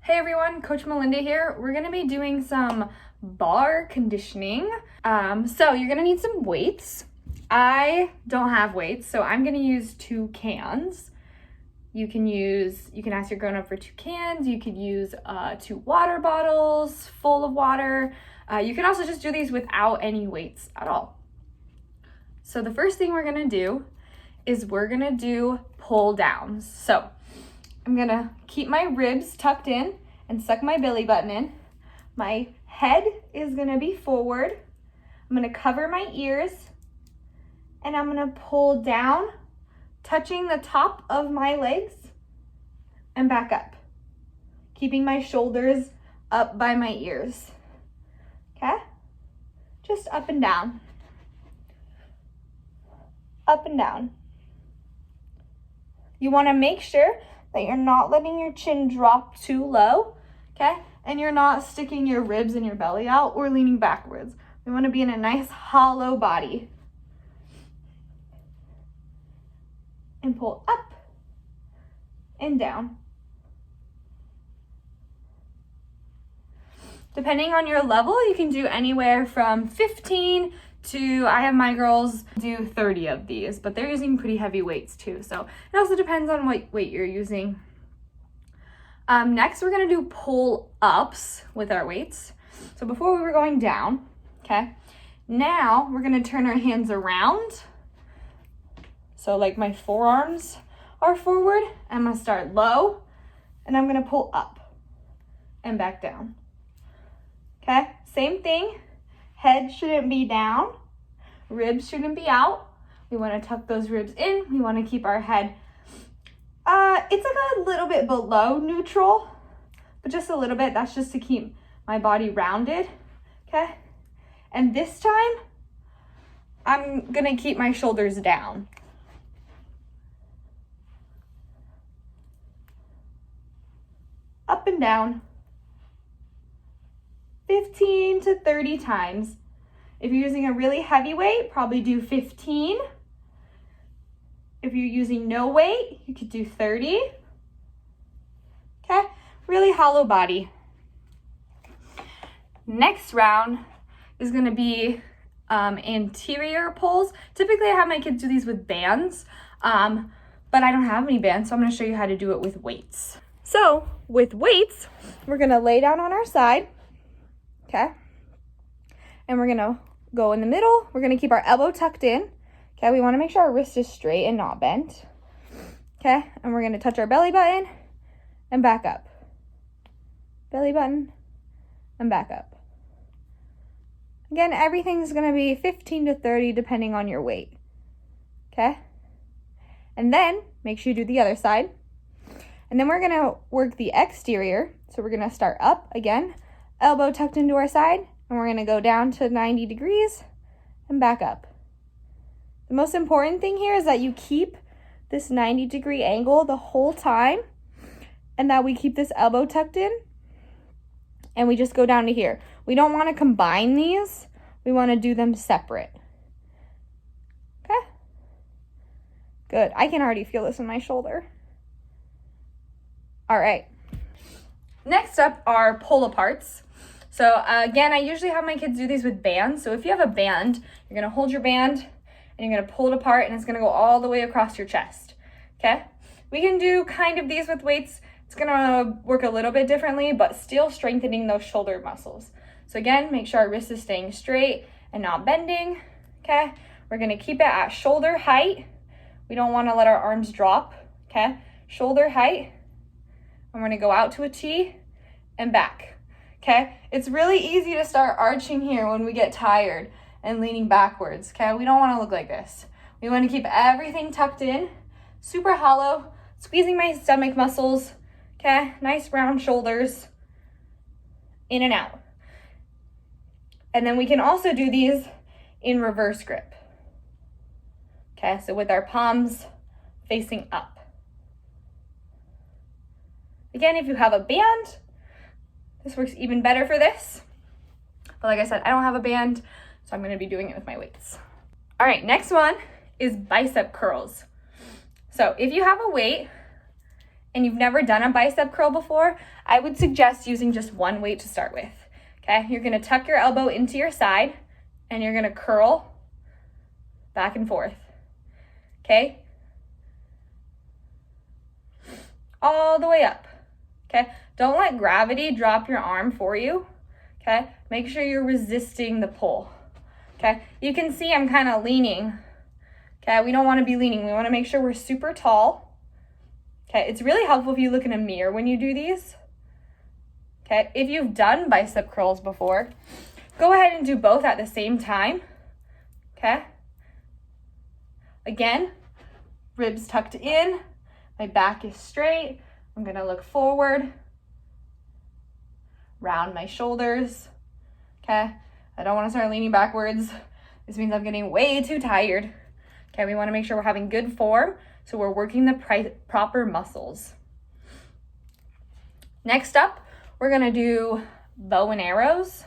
Hey everyone, Coach Melinda here. We're gonna be doing some bar conditioning. So you're gonna need some weights. I don't have weights, so I'm gonna use 2 cans. You can ask your grown-up for 2 cans. You could use 2 water bottles full of water. You can also just do these without any weights at all. So the first thing we're gonna do is we're gonna do pull downs. So I'm gonna keep my ribs tucked in and suck my belly button in. My head is gonna be forward. I'm gonna cover my ears and I'm gonna pull down, touching the top of my legs and back up, keeping my shoulders up by my ears, okay? Just up and down, up and down. You wanna make sure that you're not letting your chin drop too low, okay? And you're not sticking your ribs and your belly out or leaning backwards. We wanna be in a nice hollow body. And pull up and down. Depending on your level, you can do anywhere from 15 to, I have my girls do 30 of these, but they're using pretty heavy weights too. So it also depends on what weight you're using. Next, we're gonna do pull-ups with our weights. So before we were going down, okay? Now we're gonna turn our hands around. So like my forearms are forward. I'm gonna start low and I'm gonna pull up and back down. Okay, same thing. Head shouldn't be down, ribs shouldn't be out. We wanna tuck those ribs in. We wanna keep our head, it's like a little bit below neutral, but just a little bit. That's just to keep my body rounded, okay? And this time, I'm gonna keep my shoulders down. Up and down. 15 to 30 times. If you're using a really heavy weight, probably do 15. If you're using no weight, you could do 30. Okay, really hollow body. Next round is gonna be anterior pulls. Typically I have my kids do these with bands, but I don't have any bands, so I'm gonna show you how to do it with weights. So with weights, we're gonna lay down on our side, okay? And we're gonna go in the middle. We're gonna keep our elbow tucked in, okay? We wanna make sure our wrist is straight and not bent, okay? And we're gonna touch our belly button and back up. Belly button and back up. Again, everything's gonna be 15 to 30 depending on your weight, okay? And then make sure you do the other side. And then we're gonna work the exterior. So we're gonna start up again, elbow tucked into our side, and we're gonna go down to 90 degrees and back up. The most important thing here is that you keep this 90-degree angle the whole time, and that we keep this elbow tucked in, and we just go down to here. We don't wanna combine these. We wanna do them separate. Okay? Good, I can already feel this in my shoulder. All right, next up are pull-aparts. So again, I usually have my kids do these with bands. So if you have a band, you're gonna hold your band and you're gonna pull it apart and it's gonna go all the way across your chest, okay? We can do kind of these with weights. It's gonna work a little bit differently, but still strengthening those shoulder muscles. So again, make sure our wrist is staying straight and not bending, okay? We're gonna keep it at shoulder height. We don't wanna let our arms drop, okay? Shoulder height. I'm gonna go out to a T and back, okay? It's really easy to start arching here when we get tired and leaning backwards, okay? We don't wanna look like this. We wanna keep everything tucked in, super hollow, squeezing my stomach muscles, okay? Nice round shoulders, in and out. And then we can also do these in reverse grip, okay? So with our palms facing up. Again, if you have a band, this works even better for this. But like I said, I don't have a band, so I'm gonna be doing it with my weights. All right, next one is bicep curls. So if you have a weight and you've never done a bicep curl before, I would suggest using just one weight to start with. Okay, you're gonna tuck your elbow into your side and you're gonna curl back and forth. Okay, all the way up. Okay, don't let gravity drop your arm for you. Okay, make sure you're resisting the pull. Okay, you can see I'm kind of leaning. Okay, we don't want to be leaning. We want to make sure we're super tall. Okay, it's really helpful if you look in a mirror when you do these. Okay, if you've done bicep curls before, go ahead and do both at the same time. Okay, again, ribs tucked in, my back is straight. I'm gonna look forward, round my shoulders. Okay, I don't want to start leaning backwards. This means I'm getting way too tired. Okay, we want to make sure we're having good form, so we're working the proper muscles. Next up, we're gonna do bow and arrows.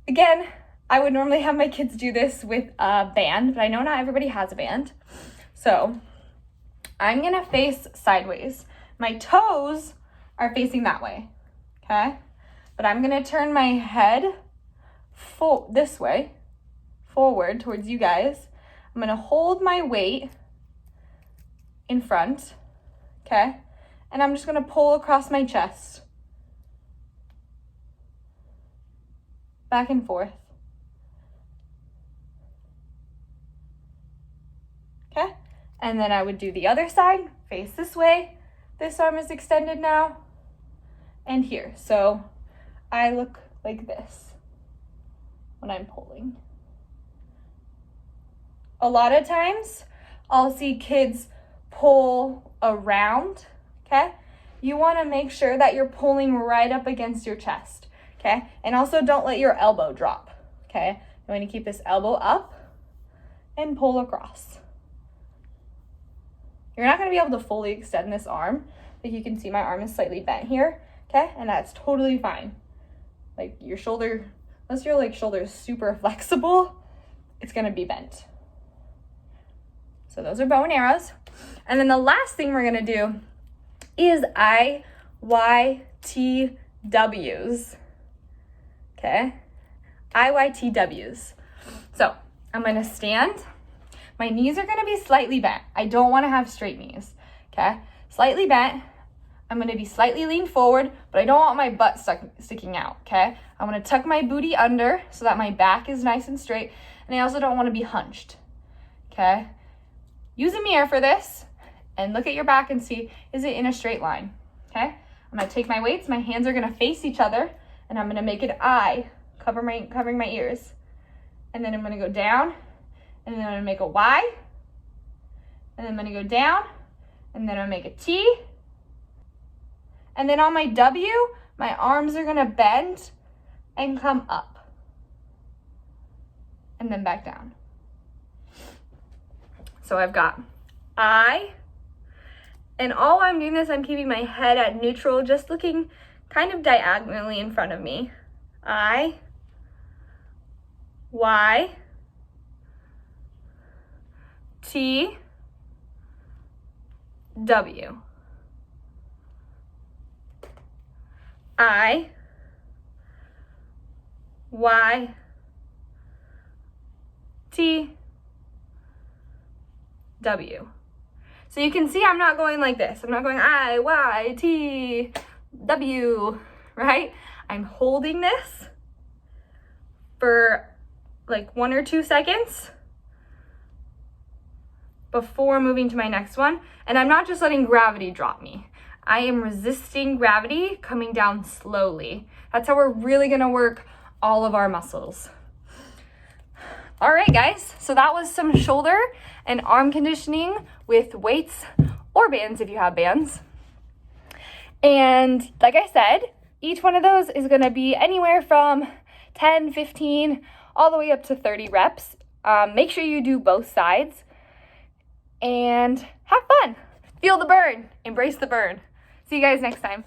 Again, I would normally have my kids do this with a band, but I know not everybody has a band. So I'm gonna face sideways. My toes are facing that way, okay? But I'm gonna turn my head this way, forward towards you guys. I'm gonna hold my weight in front, okay? And I'm just gonna pull across my chest. Back and forth. Okay? And then I would do the other side, face this way. This arm is extended now. And here. So I look like this when I'm pulling. A lot of times I'll see kids pull around, okay? You want to make sure that you're pulling right up against your chest, okay? And also don't let your elbow drop, okay? You want to keep this elbow up and pull across. You're not going to be able to fully extend this arm. Like you can see my arm is slightly bent here, okay? And that's totally fine. Like your shoulder, unless your like shoulder is super flexible, it's going to be bent. So those are bow and arrows. And then the last thing we're gonna do is IYTWs. Okay? IYTWs. So I'm gonna stand. My knees are gonna be slightly bent. I don't wanna have straight knees. Okay? Slightly bent. I'm gonna be slightly leaned forward, but I don't want my butt sticking out. Okay? I'm gonna tuck my booty under so that my back is nice and straight. And I also don't wanna be hunched. Okay? Use a mirror for this and look at your back and see, is it in a straight line? Okay? I'm gonna take my weights, my hands are gonna face each other, and I'm gonna make an I, covering my ears. And then I'm gonna go down, and then I'm gonna make a Y, and then I'm gonna go down, and then I'm gonna make a T. And then on my W, my arms are gonna bend and come up. And then back down. So I've got I, and all I'm doing is I'm keeping my head at neutral, just looking kind of diagonally in front of me. I, Y, T, W. I, Y, T, W. So you can see I'm not going like this. I'm not going I, Y, T, W, right? I'm holding this for like 1 or 2 seconds before moving to my next one. And I'm not just letting gravity drop me. I am resisting gravity coming down slowly. That's how we're really gonna work all of our muscles. All right, guys, so that was some shoulder and arm conditioning with weights or bands if you have bands. And like I said, each one of those is gonna be anywhere from 10, 15, all the way up to 30 reps. Make sure you do both sides and have fun. Feel the burn, embrace the burn. See you guys next time.